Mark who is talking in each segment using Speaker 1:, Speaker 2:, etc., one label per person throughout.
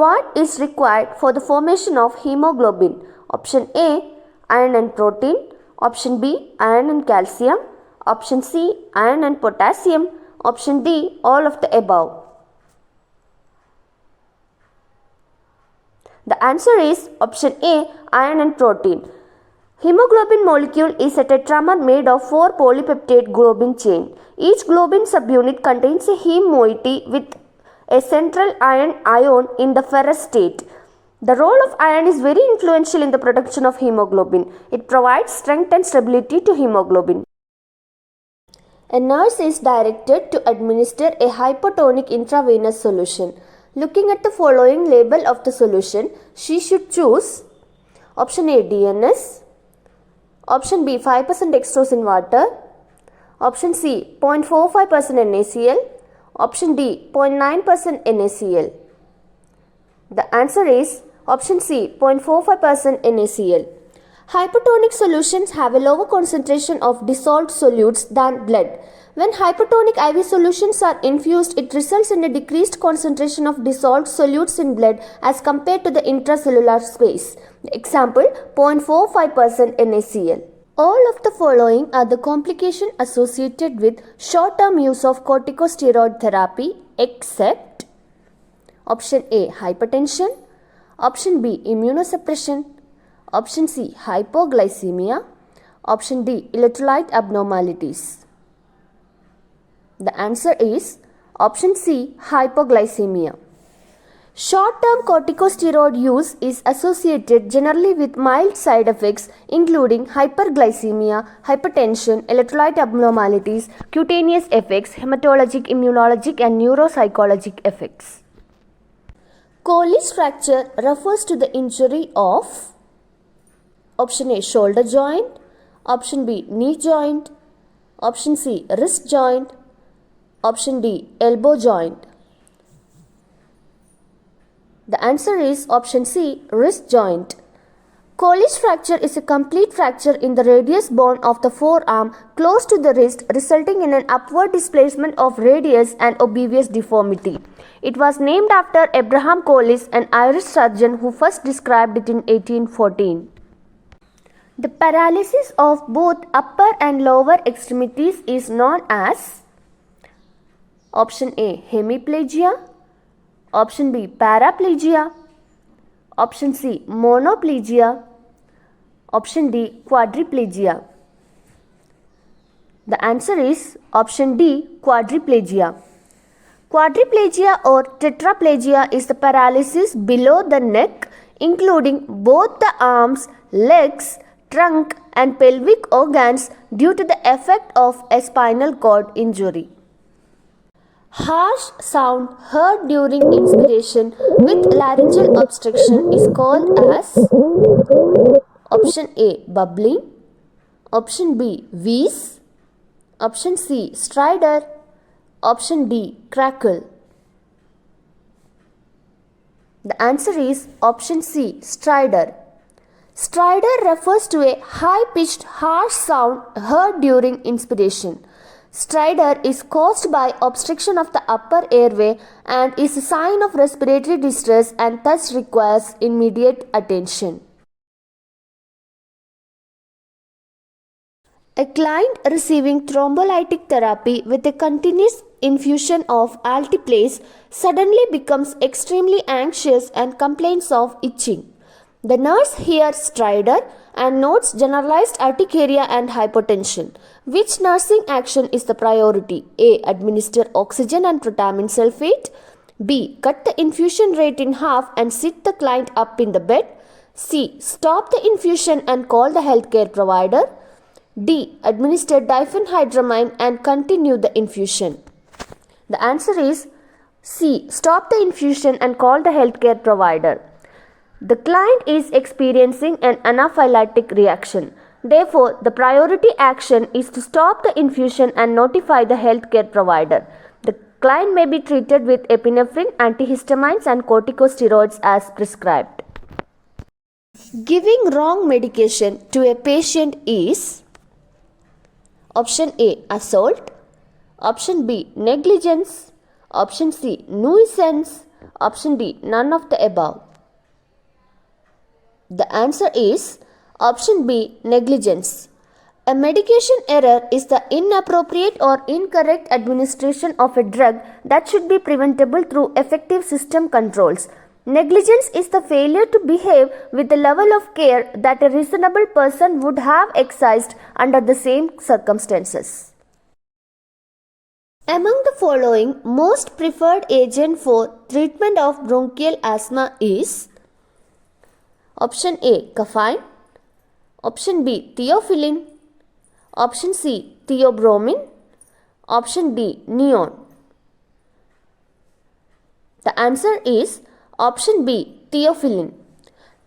Speaker 1: What is required for the formation of hemoglobin? Option A, iron and protein. Option B, iron and calcium. Option C, iron and potassium. Option D, all of the above. The answer is option A, iron and protein. Hemoglobin molecule is a tetramer made of 4 polypeptide globin chain. Each globin subunit contains a heme moiety with a central iron ion in the ferrous state. The role of iron is very influential in the production of hemoglobin. It provides strength and stability to hemoglobin. A nurse is directed to administer a hypotonic intravenous solution. Looking at the following label of the solution, she should choose option A, DNS, option B, 5% dextrose in water, option C, 0.45% NaCl, option D, 0.9% NaCl. The answer is option C, 0.45% NaCl. Hypertonic solutions have a lower concentration of dissolved solutes than blood. When hypertonic IV solutions are infused, it results in a decreased concentration of dissolved solutes in blood as compared to the intracellular space. Example, 0.45% NaCl. All of the following are the complications associated with short-term use of corticosteroid therapy except option A, hypertension, option B, immunosuppression, option C, hypoglycemia, option D, electrolyte abnormalities. The answer is option C, hypoglycemia. Short-term corticosteroid use is associated generally with mild side effects including hyperglycemia, hypertension, electrolyte abnormalities, cutaneous effects, hematologic, immunologic and neuropsychologic effects. Colles fracture refers to the injury of option A, shoulder joint, option B, knee joint, option C, wrist joint, option D, elbow joint. The answer is option C, wrist joint. Colles fracture is a complete fracture in the radius bone of the forearm close to the wrist, resulting in an upward displacement of radius and obvious deformity. It was named after Abraham Colles, an Irish surgeon who first described it in 1814. The paralysis of both upper and lower extremities is known as option A, hemiplegia, option B, paraplegia, option C, monoplegia, option D, quadriplegia. The answer is option D, quadriplegia. Quadriplegia or tetraplegia is the paralysis below the neck, including both the arms, legs, trunk and pelvic organs due to the effect of a spinal cord injury. Harsh sound heard during inspiration with laryngeal obstruction is called as option A, bubbling, option B, wheeze, option C, stridor, option D, crackle. The answer is option C, stridor. Stridor refers to a high-pitched harsh sound heard during inspiration. Stridor is caused by obstruction of the upper airway and is a sign of respiratory distress and thus requires immediate attention. A client receiving thrombolytic therapy with a continuous infusion of alteplase suddenly becomes extremely anxious and complains of itching. The nurse hears stridor and notes generalized urticaria and hypotension. Which nursing action is the priority? A. Administer oxygen and protamine sulfate. B. Cut the infusion rate in half and sit the client up in the bed. C. Stop the infusion and call the healthcare provider. D. Administer diphenhydramine and continue the infusion. The answer is C. Stop the infusion and call the healthcare provider. The client is experiencing an anaphylactic reaction. Therefore, the priority action is to stop the infusion and notify the healthcare provider. The client may be treated with epinephrine, antihistamines and corticosteroids as prescribed. Giving wrong medication to a patient is option A, assault, option B, negligence, option C, nuisance, Option D, none of the above. The answer is option B, negligence. A medication error is the inappropriate or incorrect administration of a drug that should be preventable through effective system controls. Negligence is the failure to behave with the level of care that a reasonable person would have exercised under the same circumstances. Among the following, most preferred agent for treatment of bronchial asthma is option A, caffeine, option B, theophylline, option C, theobromine, option D, neon. The answer is option B, theophylline.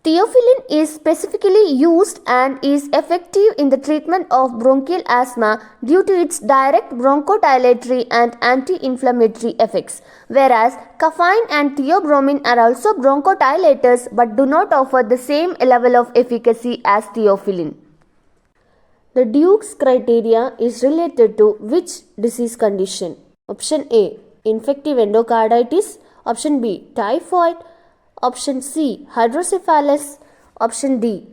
Speaker 1: Theophylline is specifically used and is effective in the treatment of bronchial asthma due to its direct bronchodilatory and anti-inflammatory effects, whereas caffeine and theobromine are also bronchodilators but do not offer the same level of efficacy as theophylline. The Duke's criteria is related to which disease condition? Option A, infective endocarditis, option B, typhoid, option C, hydrocephalus, option D,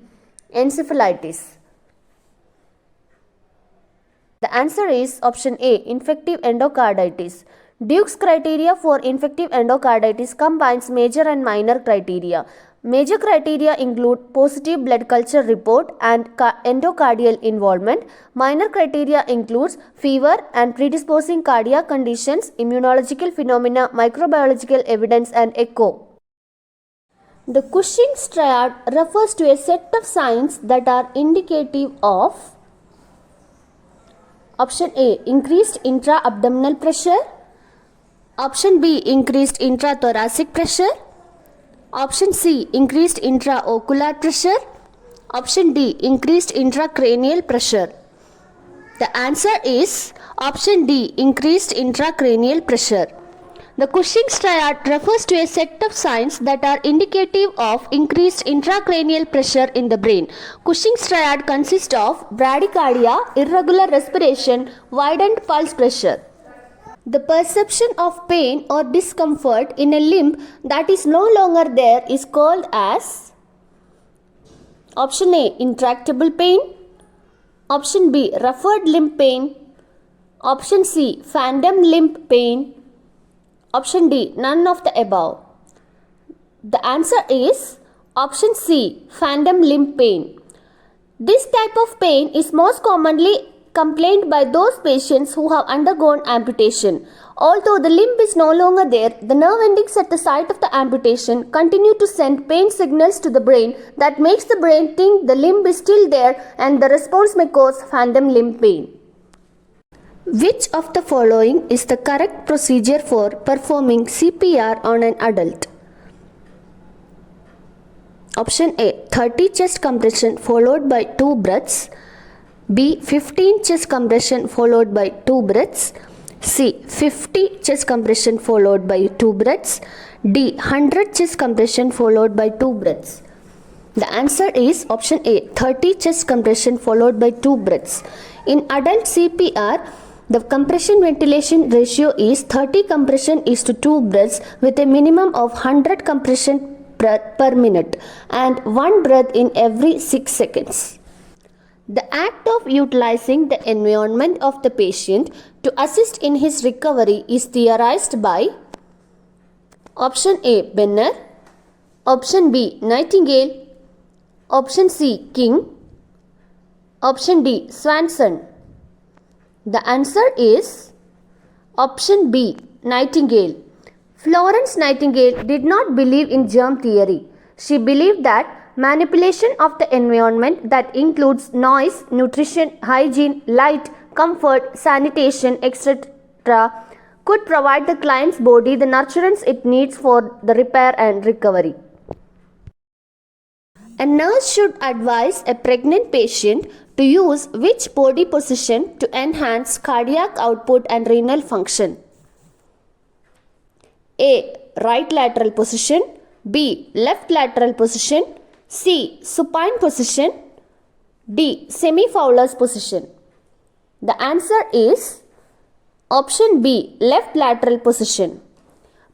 Speaker 1: encephalitis. The answer is option A, infective endocarditis. Duke's criteria for infective endocarditis combines major and minor criteria. Major criteria include positive blood culture report and endocardial involvement. Minor criteria includes fever and predisposing cardiac conditions, immunological phenomena, microbiological evidence and echo. The Cushing's triad refers to a set of signs that are indicative of option A, increased intra-abdominal pressure, option B, increased intrathoracic pressure, option C, increased intraocular pressure, option D, increased intracranial pressure. The answer is option D, increased intracranial pressure. The Cushing's triad refers to a set of signs that are indicative of increased intracranial pressure in the brain. Cushing's triad consists of bradycardia, irregular respiration, widened pulse pressure. The perception of pain or discomfort in a limb that is no longer there is called as option A, intractable pain, option B, referred limb pain, option C, phantom limb pain, option D, none of the above. The answer is option C, phantom limb pain. This type of pain is most commonly complained by those patients who have undergone amputation. Although the limb is no longer there, the nerve endings at the site of the amputation continue to send pain signals to the brain that makes the brain think the limb is still there, and the response may cause phantom limb pain. Which of the following is the correct procedure for performing CPR on an adult? Option A, 30 chest compression followed by 2 breaths. B, 15 chest compression followed by 2 breaths. C, 50 chest compression followed by 2 breaths. D, 100 chest compression followed by 2 breaths. The answer is option A, 30 chest compression followed by 2 breaths. In adult CPR, the compression ventilation ratio is 30 compression is to 2 breaths with a minimum of 100 compression per minute and 1 breath in every 6 seconds. The act of utilizing the environment of the patient to assist in his recovery is theorized by option A, Benner, option B, Nightingale, option C, King, option D, Swanson. The answer is option B, Nightingale. Florence Nightingale did not believe in germ theory. She believed that manipulation of the environment that includes noise, nutrition, hygiene, light, comfort, sanitation, etc. could provide the client's body the nutrients it needs for the repair and recovery. A nurse should advise a pregnant patient to use which body position to enhance cardiac output and renal function? A, right lateral position, B, left lateral position, C, supine position, D, semi-Fowler's position. The answer is option B, left lateral position.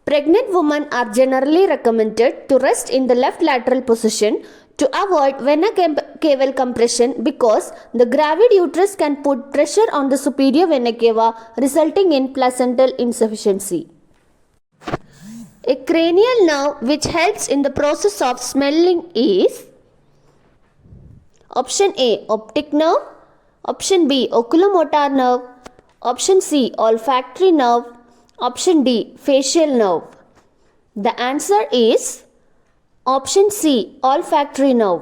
Speaker 1: Pregnant women are generally recommended to rest in the left lateral position to avoid vena cava compression because the gravid uterus can put pressure on the superior vena cava, resulting in placental insufficiency. A cranial nerve which helps in the process of smelling is option A, optic nerve, option B, oculomotor nerve, option C, olfactory nerve, option D, facial nerve. The answer is option C, olfactory nerve.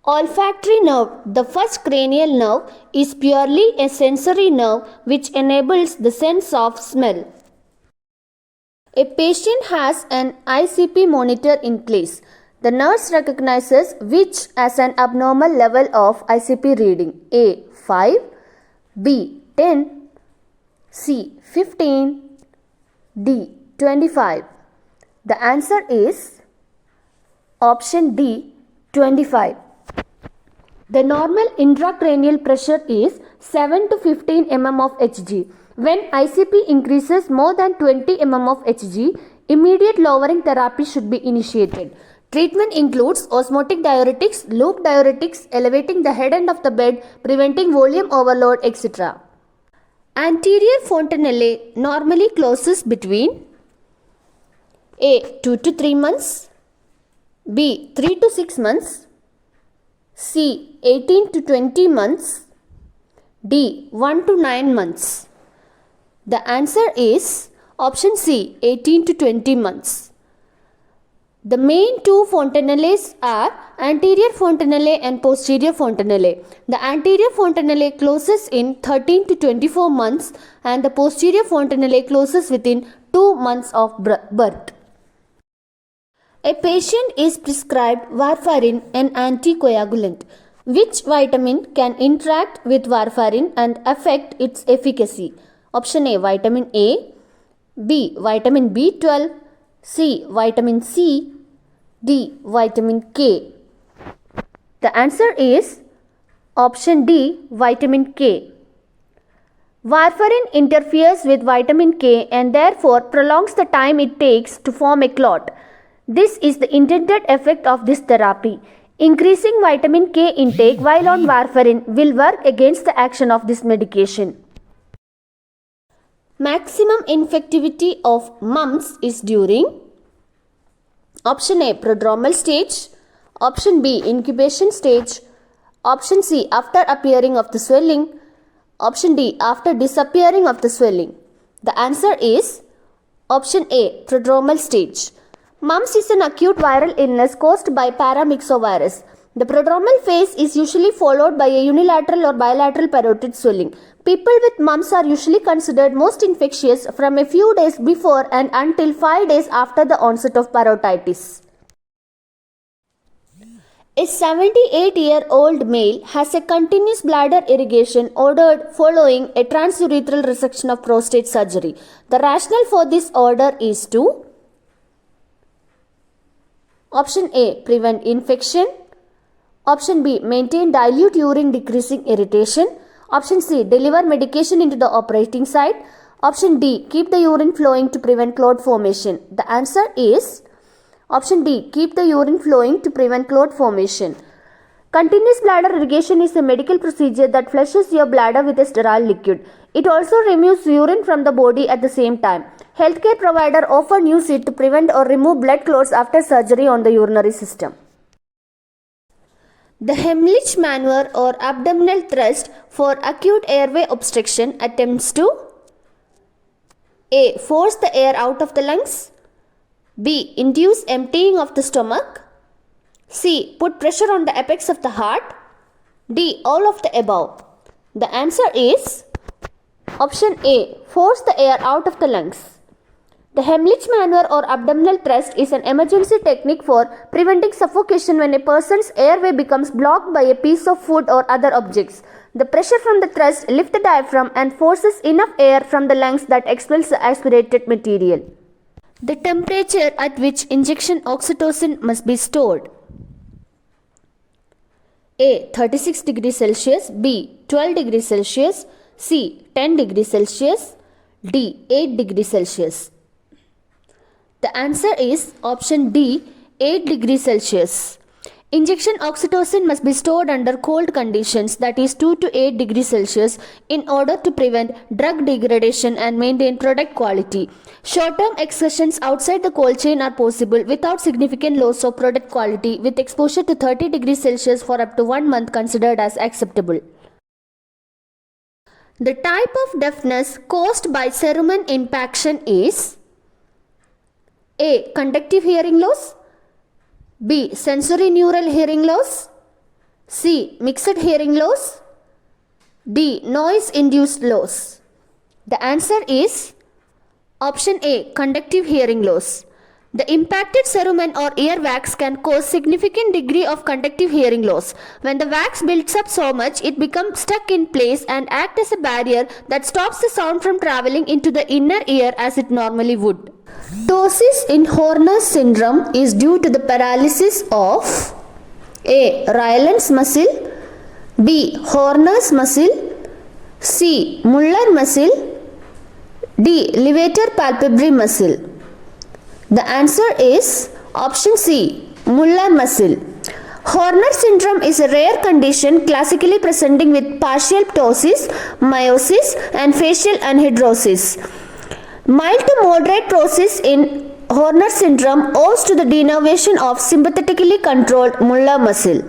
Speaker 1: Olfactory nerve, the first cranial nerve, is purely a sensory nerve which enables the sense of smell. A patient has an ICP monitor in place. The nurse recognizes which as an abnormal level of ICP reading: A, 5, B, 10, C, 15, D, 25. The answer is option D, 25. The normal intracranial pressure is 7 to 15 mm of Hg. When ICP increases more than 20 mm of Hg, immediate lowering therapy should be initiated. Treatment includes osmotic diuretics, loop diuretics, elevating the head end of the bed, preventing volume overload, etc. Anterior fontanelle normally closes between A, 2 to 3 months, B, 3 to 6 months, C, 18 to 20 months, D, 1 to 9 months. The answer is option C, 18 to 20 months. The main two fontanelles are anterior fontanelle and posterior fontanelle. The anterior fontanelle closes in 13 to 24 months and the posterior fontanelle closes within 2 months of birth. A patient is prescribed warfarin, an anticoagulant. Which vitamin can interact with warfarin and affect its efficacy? Option A, vitamin A, B, vitamin B12, C, vitamin C, D, vitamin K. The answer is option D, vitamin K. Warfarin interferes with vitamin K and therefore prolongs the time it takes to form a clot. This is the intended effect of this therapy. Increasing vitamin K intake while on warfarin will work against the action of this medication. Maximum infectivity of mumps is during option A, prodromal stage, option B, incubation stage, option C, after appearing of the swelling, option D, after disappearing of the swelling. The answer is option A, prodromal stage. Mumps is an acute viral illness caused by paramyxovirus. The prodromal phase is usually followed by a unilateral or bilateral parotid swelling. People with mumps are usually considered most infectious from a few days before and until 5 days after the onset of parotitis. A 78-year-old male has a continuous bladder irrigation ordered following a transurethral resection of prostate surgery. The rationale for this order is to option A, prevent infection, option B, maintain dilute urine decreasing irritation, option C, deliver medication into the operating site, option D, keep the urine flowing to prevent clot formation. The answer is option D, keep the urine flowing to prevent clot formation. Continuous bladder irrigation is a medical procedure that flushes your bladder with a sterile liquid. It also removes urine from the body at the same time. Healthcare providers often use it to prevent or remove blood clots after surgery on the urinary system. The Heimlich maneuver or abdominal thrust for acute airway obstruction attempts to A, force the air out of the lungs, B, induce emptying of the stomach, C, put pressure on the apex of the heart, D, all of the above. The answer is option A, force the air out of the lungs. The Heimlich maneuver or abdominal thrust is an emergency technique for preventing suffocation when a person's airway becomes blocked by a piece of food or other objects. The pressure from the thrust lifts the diaphragm and forces enough air from the lungs that expels the aspirated material. The temperature at which injection oxytocin must be stored. A, 36 degrees Celsius, B, 12 degrees Celsius, C, 10 degrees Celsius, D, 8 degrees Celsius. The answer is option D, 8 degrees Celsius. Injection oxytocin must be stored under cold conditions, that is 2 to 8 degrees Celsius, in order to prevent drug degradation and maintain product quality. Short-term excursions outside the cold chain are possible without significant loss of product quality, with exposure to 30 degrees Celsius for up to 1 month considered as acceptable. The type of deafness caused by cerumen impaction is A. Conductive hearing loss, B. Sensory neural hearing loss, C. Mixed hearing loss, D. Noise induced loss. The answer is option A. Conductive hearing loss. The impacted cerumen or ear wax can cause significant degree of conductive hearing loss. When the wax builds up so much, it becomes stuck in place and acts as a barrier that stops the sound from traveling into the inner ear as it normally would. Ptosis in Horner's syndrome is due to the paralysis of A. Rayland's muscle, B. Horner's muscle, C. Muller muscle, D. Levator palpebrae muscle. The answer is option C, Muller muscle. Horner syndrome is a rare condition classically presenting with partial ptosis, meiosis, and facial anhidrosis. Mild to moderate ptosis in Horner syndrome owes to the denervation of sympathetically controlled Muller muscle.